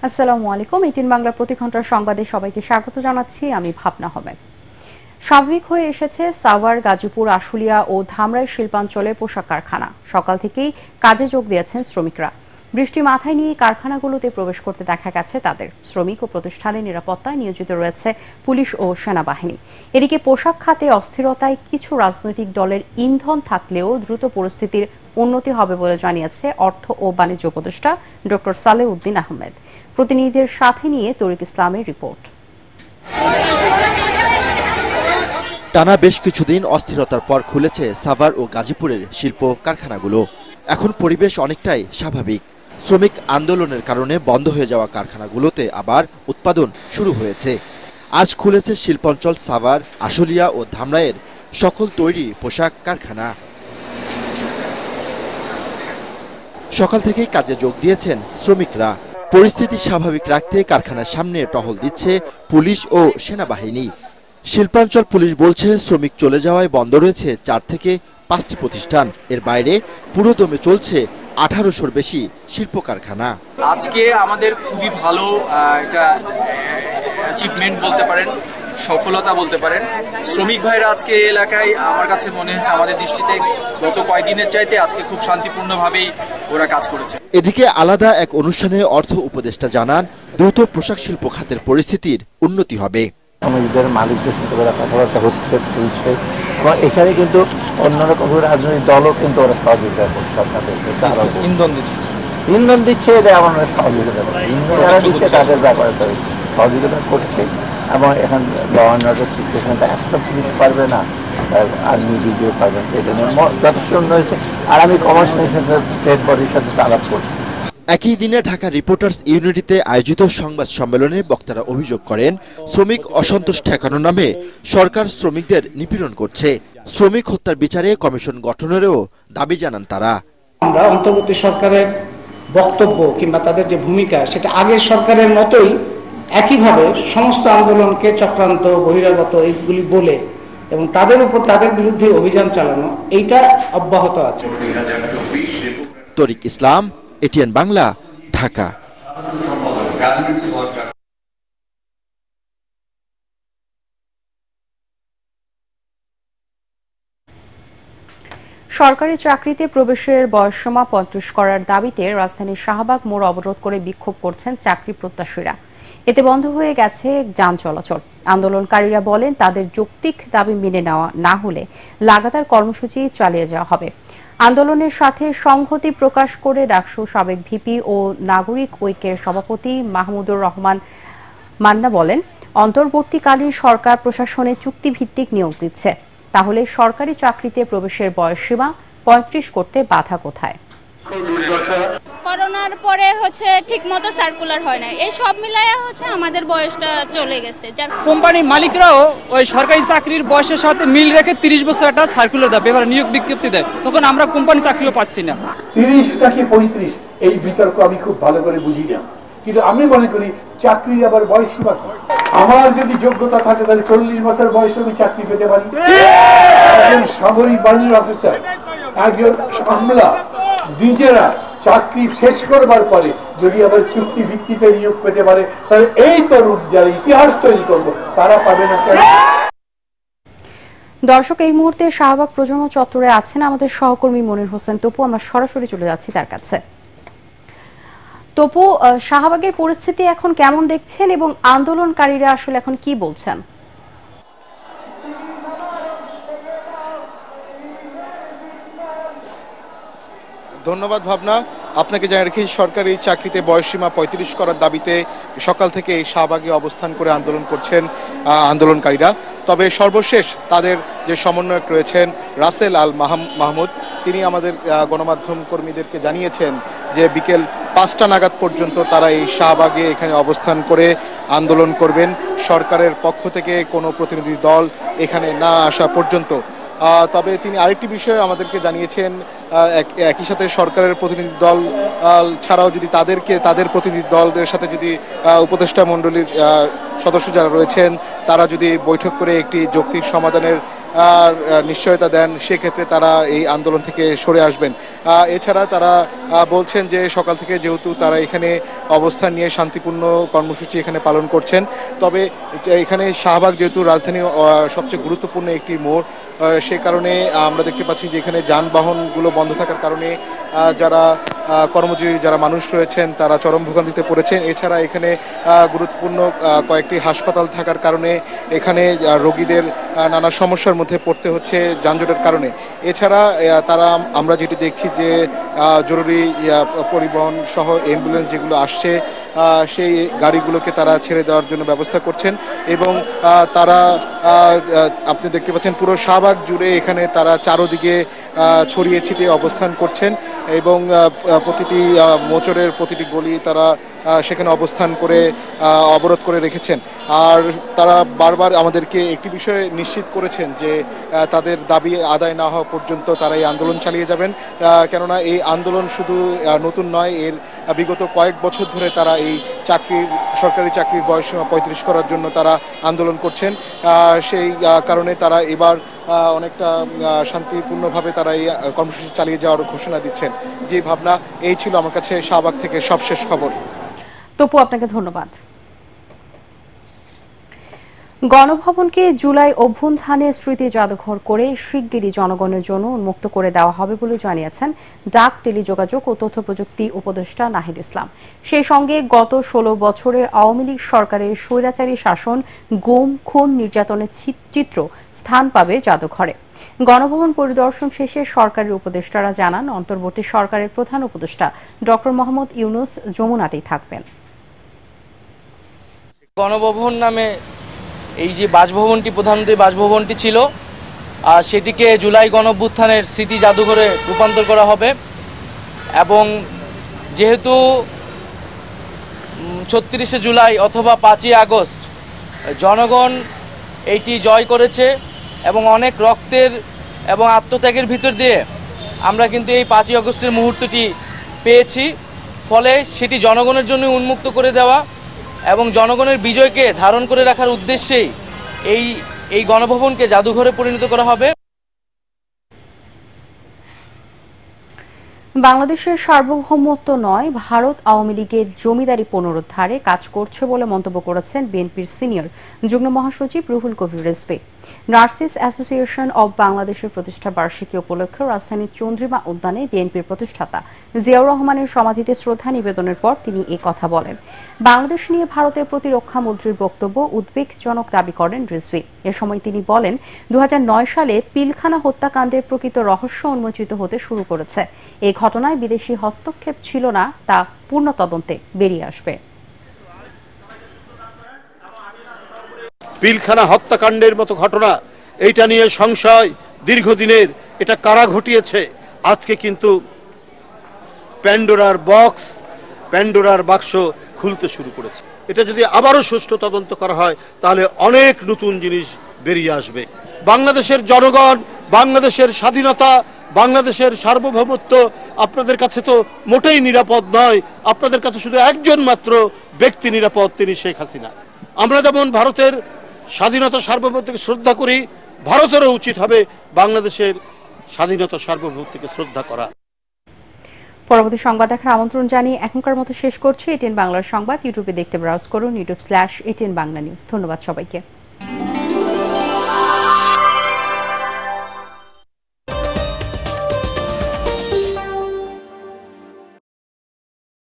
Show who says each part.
Speaker 1: আসসালামু আলাইকুম। 18 বাংলা প্রতি ঘন্টার সংবাদে সবাইকে স্বাগত জানাচ্ছি। আমি ভাবনা আহমেদ। স্বাভাবিক হয়ে এসেছে সাভার, গাজীপুর, আশুলিয়া ও ধামরাই শিল্পাঞ্চলে পোশাক কারখানা। সকাল থেকেই কাজে যোগ দিয়েছেন শ্রমিকরা। বৃষ্টি মাথায় নিয়ে কারখানাগুলোতে প্রবেশ করতে দেখা গেছে তাদের। শ্রমিক ও প্রতিষ্ঠানের নিরাপত্তায় নিয়োজিত রয়েছে পুলিশ ও সেনাবাহিনী। এদিকে পোশাক খাতে অস্থিরতায় কিছু রাজনৈতিক দলের ইন্ধন থাকলেও দ্রুত পরিস্থিতির উন্নতি হবে বলে জানিয়েছে অর্থ ও বাণিজ্য উপদেষ্টা ডক্টর সালেউদ্দিন আহমেদ। প্রতিনিধিদের সাথে নিয়ে তরিক ইসলামের রিপোর্ট।
Speaker 2: টানা বেশ কিছুদিন অস্থিরতার পর খুলেছে সাভার ও গাজীপুরের শিল্প কারখানাগুলো। এখন পরিবেশ অনেকটাই স্বাভাবিক। শ্রমিক আন্দোলনের কারণে বন্ধ হয়ে যাওয়া কারখানাগুলোতে আবার উৎপাদন শুরু হয়েছে। আজ খুলেছে শিল্পাঞ্চল সাভার, আশুলিয়া ও ধামরাইয়ের সকল তৈরি পোশাক কারখানা। সকাল থেকেই কাজে যোগ দিয়েছেন শ্রমিকরা। পরিস্থিতি স্বাভাবিক রাখতে কারখানার সামনে টহল দিচ্ছে পুলিশ ও সেনাবাহিনী। শিল্পাঞ্চল পুলিশ বলছে, শ্রমিক চলে যাওয়ায় বন্ধ রয়েছে 4 থেকে 5টি প্রতিষ্ঠান। এর বাইরে পুরো দমে চলছে 1800-র বেশি শিল্প কারখানা।
Speaker 3: আজকে আমাদের খুবই ভালো একটা অ্যাচিভমেন্ট বলতে পারেন, সফলতা বলতে পারেন। শ্রমিক ভাইরা আজকে এলাকায় আমার কাছে মনে হয়েছে আমাদের দৃষ্টিতে গত কয়েকদিনের চাইতে আজকে খুব শান্তিপূর্ণভাবেই ওরা কাজ করেছে।
Speaker 2: এদিকে আলাদা এক অনুষ্ঠানে অর্থ উপদেষ্টা জানান, দ্রুত পোশাক শিল্প খাতের পরিস্থিতির উন্নতি হবে।
Speaker 4: শ্রমিকদের মালিকদের সাথে কথাবার্তা হচ্ছে, চলছে এবং এখানে কিন্তু অন্যরকম রাজনৈতিক দলও কিন্তু ওরা সহযোগিতা করছে, ইন্ধন দিচ্ছে, এদের আমার সহযোগিতা করছে, ইন্ধন যারা দিচ্ছে তাদের ব্যাপারে সহযোগিতা করছে এবং এখন গভর্নরের সিচুয়েশনটা অ্যাকসেপ্ট দিতে পারবে না, আর্মি দিতে পারবেন, এটা নিয়ে যথেষ্ট উন্নয়ন হয়েছে। আর আমি কমার্স মিনিস্টার স্টেট বডির সাথে আলাপ করছি।
Speaker 2: একই দিনে ঢাকা রিপোর্টার্স ইউনিটিতে আয়োজিত সংবাদ সম্মেলনে বক্তারা অভিযোগ করেন, শ্রমিক অসন্তোষ ঠেকানোর নামে সরকার শ্রমিকদের নিপীড়ন করছে। শ্রমিক হত্যার বিচারে কমিশন গঠনেরও দাবি জানান তারা।
Speaker 5: আমরা অন্তর্বর্তী সরকারের বক্তব্য কিংবা তাদের যে ভূমিকা, সেটা আগের সরকারের মতোই একইভাবে সমস্ত আন্দোলনকে চক্রান্ত, বহিরাগত এইগুলি বলে এবং তাদের উপর তাদের বিরুদ্ধে অভিযান চালানো, এইটা অব্যাহত আছে।
Speaker 2: তরিক ইসলাম, এটিএন বাংলা, ঢাকা।
Speaker 1: সরকারি চাকরিতে প্রবেশের বয়সসীমা 35 করার দাবিতে রাজধানীর শাহবাগ মোড় অবরোধ করে বিক্ষোভ করছেন চাকরি প্রত্যাশীরা। এতে বন্ধ হয়ে গেছে যান চলাচল। আন্দোলনকারীরা বলেন, তাদের যৌক্তিক দাবি মেনে নেওয়া না হলে লাগাতার কর্মসূচি চালিয়ে যাওয়া হবে। আন্দোলনের সাথে সংহতি প্রকাশ করে ডাকসু সাবেক ভিপি ও নাগরিক ঐক্যের সভাপতি মাহমুদুর রহমান মান্না বলেন, অন্তর্বর্তীকালীন সরকার প্রশাসনে চুক্তিভিত্তিক নিয়োগ দিচ্ছে, তাহলে সরকারি চাকরিতে প্রবেশের বয়সসীমা 35 করতে বাধা কোথায়?
Speaker 6: করোনার পরে ঠিকমতো সার্কুলার হয় না, এই সব মিলায়া আমাদের বয়সটা চলে গেছে।
Speaker 7: কোম্পানির মালিকরাও ওই সরকারি চাকরির বয়সের সাথে মিল রেখে 30 বছর একটা সার্কুলার দেয়, এবার নিয়োগ বিজ্ঞপ্তি দেয়, তখন আমরা কোম্পানি চাকরিও পাচ্ছি না।
Speaker 8: 30 নাকি 35 এই বিতর্ক আমি খুব ভালো করে বুঝি না, কিন্তু আমি মনে করি চাকরির আবার বয়সসীমা কি? আমার যদি যোগ্যতা থাকে তাহলে 40 বছর বয়সে আমি চাকরি পেতে পারি। একজন সামরিক বাহিনীর অফিসার, একজন আমলা নিজেরা চাকরি শেষ করবার পরে যদি আবার চুক্তি ভিত্তিতে নিয়োগ পেতে পারে, তাহলে এই তরুণ যারা ইতিহাস তৈরি করবো তারা পাবে না কেন?
Speaker 1: দর্শক, এই মুহূর্তে শাহবাগ প্রজন্ম চত্বরে আছেন আমাদের সহকর্মী মনির হোসেন তপু। আমরা সরাসরি চলে যাচ্ছি তার কাছে। তপু, শাহবাগের পরিস্থিতি এখন কেমন দেখছেন এবং আন্দোলনকারীরা আসলে এখন কি বলছেন?
Speaker 9: ধন্যবাদ ভাবনা। আপনাকে জানিয়ে রাখি, সরকারি চাকরিতে বয়সসীমা 35 করার দাবিতে সকাল থেকে শাহবাগে অবস্থান করে আন্দোলন করছেন আন্দোলনকারীরা। তবে সর্বশেষ তাদের যে সমন্বয়ক রয়েছেন রাসেল আল মাহমুদ, তিনি আমাদের গণমাধ্যম কর্মীদেরকে জানিয়েছেন যে বিকেল 5টা নাগাদ পর্যন্ত তারা এই শাহবাগে এখানে অবস্থান করে আন্দোলন করবেন, সরকারের পক্ষ থেকে কোনো প্রতিনিধি দল এখানে না আসা পর্যন্ত। তবে তিনি আরেকটি বিষয় আমাদেরকে জানিয়েছেন, একই সাথে সরকারের প্রতিনিধি দল ছাড়াও যদি তাদের প্রতিনিধি দলের সাথে যদি উপদেষ্টা মণ্ডলীর সদস্য যারা রয়েছেন তারা যদি বৈঠক করে একটি যৌক্তিক সমাধানের নিশ্চয়তা দেন, সেক্ষেত্রে তারা এই আন্দোলন থেকে সরে আসবেন। এছাড়া তারা বলছেন যে সকাল থেকে যেহেতু তারা এখানে অবস্থান নিয়ে শান্তিপূর্ণ কর্মসূচি এখানে পালন করছেন, তবে এখানে শাহবাগ যেহেতু রাজধানী সবচেয়ে গুরুত্বপূর্ণ একটি মোড়, সে কারণে আমরা দেখতে পাচ্ছি যে এখানে যানবাহনগুলো বন্ধ থাকার কারণে যারা কর্মজীবী যারা মানুষ রয়েছেন তারা চরম ভোগান্তিতে পড়েছেন। এছাড়া এখানে গুরুত্বপূর্ণ কয়েকটি হাসপাতাল থাকার কারণে এখানে রোগীদের নানা সমস্যার মধ্যে পড়তে হচ্ছে যানজটের কারণে। এছাড়া তারা আমরা যেটি দেখছি যে জরুরি পরিবহন সহ অ্যাম্বুলেন্স যেগুলো আসছে সেই গাড়িগুলোকে তারা ছেড়ে দেওয়ার জন্য ব্যবস্থা করছেন এবং তারা আপনি দেখতে পাচ্ছেন পুরো শাহবাগ জুড়ে এখানে তারা চারোদিকে ছড়িয়ে ছিটিয়ে অবস্থান করছেন এবং প্রতিটি মোচরের প্রতিটি গলি তারা সেখানে অবস্থান করে অবরোধ করে রেখেছেন। আর তারা বারবার আমাদেরকে একটি বিষয় নিশ্চিত করেছেন যে তাদের দাবি আদায় না হওয়া পর্যন্ত তারা এই আন্দোলন চালিয়ে যাবেন, কেননা এই আন্দোলন শুধু নতুন নয়, এর বিগত কয়েক বছর ধরে তারা এই সরকারি চাকরির বয়সসীমা 35 করার জন্য তারা আন্দোলন করছেন। সেই কারণে তারা এবার অনেকটা শান্তিপূর্ণভাবে তারা এই কর্মসূচি চালিয়ে যাওয়ার ঘোষণা দিচ্ছেন। যে ভাবনা, এই ছিল আমার কাছে শাহবাগ থেকে সবশেষ খবর।
Speaker 1: তপু, আপনাকে ধন্যবাদ। গণভবনকে জুলাই অভ্যুত্থানের স্মৃতি জাদুঘর করে শিগগিরই জনগণের জন্য উন্মুক্ত করে দেওয়া হবে বলে জানিয়েছেন ডাক, টেলিযোগাযোগ ও তথ্য প্রযুক্তি উপদেষ্টা নাহিদ ইসলাম। সেই সঙ্গে গত 16 বছরে আওয়ামী লীগ সরকারের স্বৈরাচারী শাসন, গুম, খুন, নির্যাতনের চিত্র স্থান পাবে জাদুঘরে। গণভবন পরিদর্শন শেষে সরকারের উপদেষ্টারা জানান, অন্তর্বর্তী সরকারের প্রধান উপদেষ্টা ডক্টর মোহাম্মদ ইউনূস যমুনাতেই থাকবেন।
Speaker 10: গণভবন নামে এই যে বাসভবনটি, প্রধানমন্ত্রীর বাসভবনটি ছিল, আর সেটিকে জুলাই গণঅভ্যুত্থানের স্মৃতি জাদুঘরে রূপান্তর করা হবে। এবং যেহেতু 36শে জুলাই অথবা 5ই আগস্ট জনগণ এইটি জয় করেছে এবং অনেক রক্তের এবং আত্মত্যাগের ভিতর দিয়ে আমরা কিন্তু এই 5ই আগস্টের মুহূর্তটি পেয়েছি, ফলে সেটি জনগণের জন্য উন্মুক্ত করে দেওয়া এবং জনগণের বিজয়কে ধারণ করে রাখার উদ্দেশ্যেই এই গণভবনকে জাদুঘরে পরিণত করা হবে।
Speaker 1: বাংলাদেশের সার্বভৌমত্ব নয়, ভারত আওয়ামী লীগের জমিদারি পুনরুদ্ধারে কাজ করছে বলে মন্তব্য করেছেন বিএনপির সিনিয়র যুগ্ম মহাসচিব Ruhul Kabir Rizvi. Nurses association of বাংলাদেশের প্রতিষ্ঠা বার্ষিকী উপলক্ষে রাজধানীর চন্দ্রিমা উদ্যানে বিএনপির প্রতিষ্ঠাতা জিয়াউর রহমানের সমাধিতে শ্রদ্ধা নিবেদনের পর তিনি এ কথা বলেন। বাংলাদেশ নিয়ে ভারতের প্রতিরক্ষা মন্ত্রীর বক্তব্য উদ্বেগজনক দাবি করেন রিজভী। এ সময় তিনি বলেন, 2009 সালে পিলখানা হত্যাকাণ্ডের প্রকৃত রহস্য উন্মোচিত হতে শুরু করেছে। এই ঘটনায় বিদেশি হস্তক্ষেপ ছিল না, তা পূর্ণ তদন্তে বেরিয়ে আসবে।
Speaker 11: পিলখানা হত্যাকাণ্ডের মতো ঘটনা, এইটা নিয়ে সংশয় দীর্ঘদিনের, এটা কারা ঘটিয়েছে? আজকে কিন্তু প্যান্ডোরার বাক্স খুলতে শুরু করেছে। এটা যদি আবারও সুষ্ঠু তদন্ত করা হয় তাহলে অনেক নতুন জিনিস বেরিয়ে আসবে। বাংলাদেশের জনগণ, বাংলাদেশের স্বাধীনতা, বাংলাদেশের সার্বভৌমত্ব আপনাদের কাছে তো মোটেই নিরাপদ নয়। আপনাদের কাছে শুধু একজন মাত্র ব্যক্তি নিরাপদ, তিনি শেখ হাসিনা। আমরা যেমন ভারতের স্বাধীনতা সার্বভৌমত্বকে শ্রদ্ধা করি, ভারতেরও উচিত হবে বাংলাদেশের স্বাধীনতা সার্বভৌমত্বকে শ্রদ্ধা করা।
Speaker 1: পরবর্তী সংবাদ দেখার আমন্ত্রণ জানিয়ে এখনকার মতো শেষ করছি। এটিএন বাংলার সংবাদ ইউটিউবে দেখতে ব্রাউজ করুন, youtube/ATN বাংলা নিউজ। ধন্যবাদ সবাইকে।